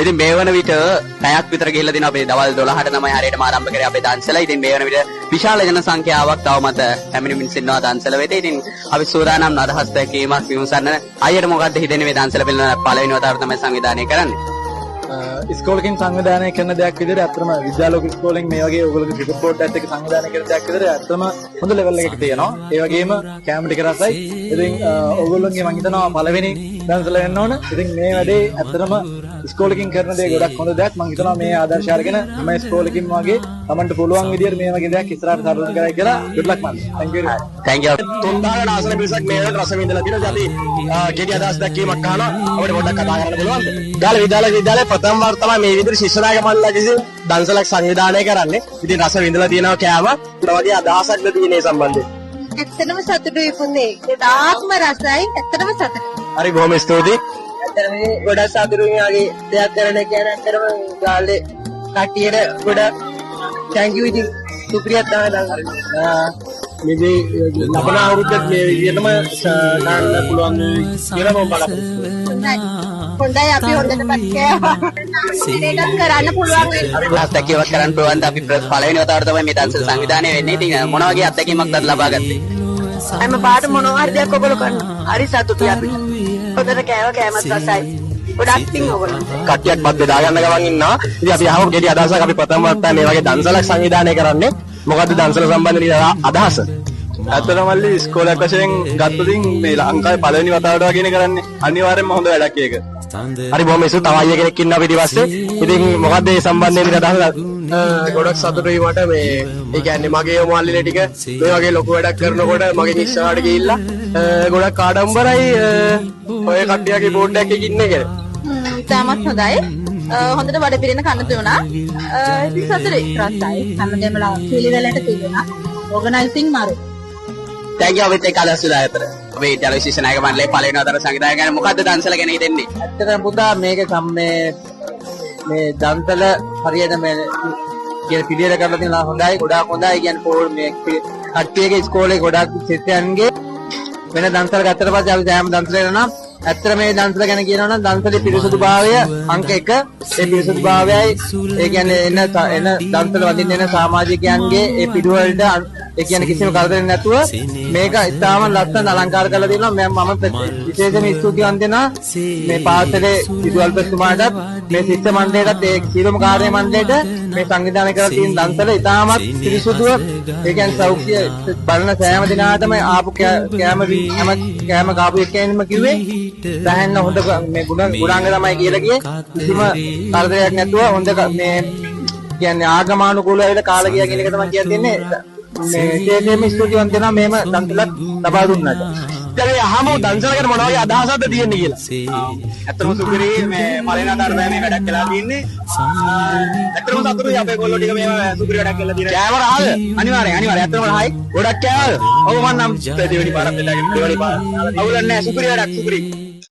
ඉතින් මේ වන විට පැයක් විතර ගිහිල්ලා දින අපේ දවල් 12ට තමයි හරියටම ආරම්භ කරේ අපේ දන්සල. ඉතින් මේ වන විට විශාල ජන සංඛ්‍යාවක් තවමත් පැමිණෙමින් සිටිනවා දන්සල වෙත. ඉතින් අපි සූදානම් අදහස් දැක්වීමක් විමසන්න. අයියට මොකද්ද හිතෙන්නේ මේ දන්සල පිළිබඳව පළවෙනි වතාවට තමයි සංවිධානය කරන්නේ? ඉස්කෝලකින් සංවිධානය කරන දෙයක් විදිහට ඇත්තම විද්‍යාලෝක ඉස්කෝලෙන් මේ වගේ ඔයගොල්ලෝ ක්‍රිකට් බෝඩ් එකත් එක්ක සංවිධානය කරන දෙයක් විදිහට ඇත්තම හොඳ ලෙවල් එකක තියෙනවා. ඒ වගේම කැම ටික රසයි. ඉතින් ඔයගොල්ලෝගේ මම හිතනවා පළවෙනි දන්සල වෙන්න ඕන. ඉතින් මේ වැඩේ ඇත්තටම ඉස්කෝලකින් කරන දේ ගොඩක් හොඳ දෙයක්. මම හිතනවා මේ ආදර්ශය අරගෙන හැම ඉස්කෝලකින්ම වගේ Tamanට පුළුවන් විදිහට මේ වගේ දෙයක් ඉස්සරහට සාර්ථක කරයි කියලා good luck man. Thank you. 3000කට ආසන පිරිසක් මේ වෙලාවට රස විඳලා තියෙනවා. අපි ගෙඩි අදහස් දැක්වීමක් අහනවා. අපිට පොඩ්ඩක් කතා කරන්න පුළුවන්ද? විද්‍යාලයේ ප්‍රථම වර තමයි මේ විදිහට ශිෂ්‍යනායක මණ්ඩලය විසින් දන්සලක් සංවිධානය කරන්නේ. ඉතින් රස විඳලා තියෙනවා කෑම. ඊට වගේ අදහසක්ද තියෙන මේ සම්බන්ධයෙන්. ඇත්තටම සතුටුයි පුතේ. ඒකම රසයි. ඇත්තටම සතුටුයි. හරි බොහොම ස්තුතියි. ඇත්තටම ගොඩක් සතුටුයි වගේ දෙයක් කරන්න කියන්නේ ඇත්තටම ගාලේ කට්ටියට ගොඩක් thank you ඉතින් සුප්‍රියත් මේ ලබන අවුරුද්දේ මේ විදිහටම ගන්න පුළුවන් කියලා මම බලාපොරොත්තු හොඳයි අපි හොඳට පස්කේවා. මේකත් කරන්න පුළුවන් වෙනවා. අත්දැකීමක් කරන්න පුළුවන්. අපි පළවෙනි වතාවට තමයි මේ දන්සල සංවිධානය වෙන්නේ. ඉතින් මොන වගේ අත්දැකීමක්ද ලබා ගත්තේ? හැම පාට මොනවා හරි දෙයක් ඔයගොල්ලෝ කරනවා. හරි සතුටුයි අපිට. හොඳට කෑමත් රසයි. ගොඩක් පිං ඔයගොල්ලෝ. කට්ටියක් බත් බෙදා ගන්න ගමන් ඉන්නවා. ඉතින් අපි අහමු ගෙඩි අදහසක් අපි ප්‍රථම වතාවට මේ වගේ දන්සලක් සංවිධානය කරන්නේ. මොකද්ද දන්සල සම්බන්ධ අදහස? ඇත්තටම මල්ලි ඉස්කෝලයක් වශයෙන් ගත්තොතින් මේ ලංකාවේ පළවෙනි වතාවට වගේ කරන්නේ අනිවාර්යෙන්ම හොඳ වැඩක් ඒක. හරි බොහොම ඉස්සු තව අයිය කෙනෙක් ඉන්නවා පිටිපස්සේ. ඉතින් මොකද්ද මේ සම්බන්ධයෙන් අදහස? ගොඩක් සතුටුයි මට මේ ඒ කියන්නේ මගේ යෝමල්ලිනේ ටික මේ වගේ ලොකු වැඩක් කරනකොට මගේ ඉස්සරහට ගිහිල්ලා ගොඩක් ආඩම්බරයි ඔය කට්ටියගේ බෝඩ් එකක ඉන්නේ කියලා. තාමත් හොඳයි. හොඳට වැඩ පිළින කන්න දුණා. ඉතින් සතුටුයි රසයි. හැමදේම පිළිවෙලට තිබුණා. ඕගනයිසිං මාරු. Thank you අපිට එක්කලා සුදායතර. අපේ විද්‍යාල ශිෂ්‍යනායක මණ්ඩලයේ පළවෙනි වතාවට සංවිධානය කරන මොකද්ද දන්සල ගැන හිතෙන්නේ? ඇත්තටම පුතා මේක මේ දන්සල හරියට මේ කියන පිළිවෙල කරලා තියෙනවා හොඳයි ගොඩාක් හොඳයි කියන්නේ පොල් මේ කට්ටියගේ ඉස්කෝලේ ගොඩාක් ශිෂ්‍යයන්ගේ වෙන දන්සල ගත්තට පස්සේ අපි සෑම දන්සලේ යනවා. ඇත්තට මේ දන්සල ගැන කියනවා නම් දන්සලේ පිරිසුදුභාවය අංක 1 ඒ පිරිසුදුභාවයයි ඒ කියන්නේ එන දන්සල වදින්න එන සමාජිකයන්ගේ ඒ පිළිවෙලට ඒ කියන්නේ කිසිම කරදරයක් නැතුව මේක ඉතාම ලස්සන අලංකාර කරලා තියෙනවා. මම විශේෂයෙන්ම ස්තුතිවන්ත වෙනවා මේ පාසලේ විදුහල්පතිතුමාටත් මේ ශිෂ්‍ය මණ්ඩලයටත් ඒ සියලුම කාර්ය මණ්ඩලයට මේ සංවිධානය කරලා තියෙන දන්සල ඉතාමත් පිරිසුදුව ඒ කියන්නේ සෞඛ්‍ය බලන සෑම දිනාටම ආපු කෑම කාපු එක්කෙනෙක්ම කිව්වේ දැහැන්න හොඳ මේ ගුණාංග තමයි කියලා කියේ කිසිම කරදරයක් නැතුව හොඳ මේ කියන්නේ ආගමානුකූලව ඇවිල්ලා කාලා ගියා කියන එක තමයි කියන්නේ. මේ විශේෂයෙන්ම ස්තුතිවන්ත වෙනවා මේම දන්සලක් ලබා දුන්නාට. දැන් අහමු දන්සල ගැන මොන වගේ අදහසක්ද තියෙන්නේ කියලා. ඇත්තම සුපිරි මේ පළවෙනි වතාවට මේ වැඩක් කළා තියෙන්නේ. ඇත්තම සතුටුයි අපේ ගොල්ලෝ ටික මේ සුපිරි වැඩක් කළා තියෙනවා. කෑම රහද? අනිවාර්යෙන් ඇත්තම රහයි. ගොඩක් කෑවද? ඔව් මම නම් දෙවෙනි පාරක් දෙලාගෙන දෙවෙනි පාර. අවුලක් නැහැ සුපිරි වැඩක් සුපිරි.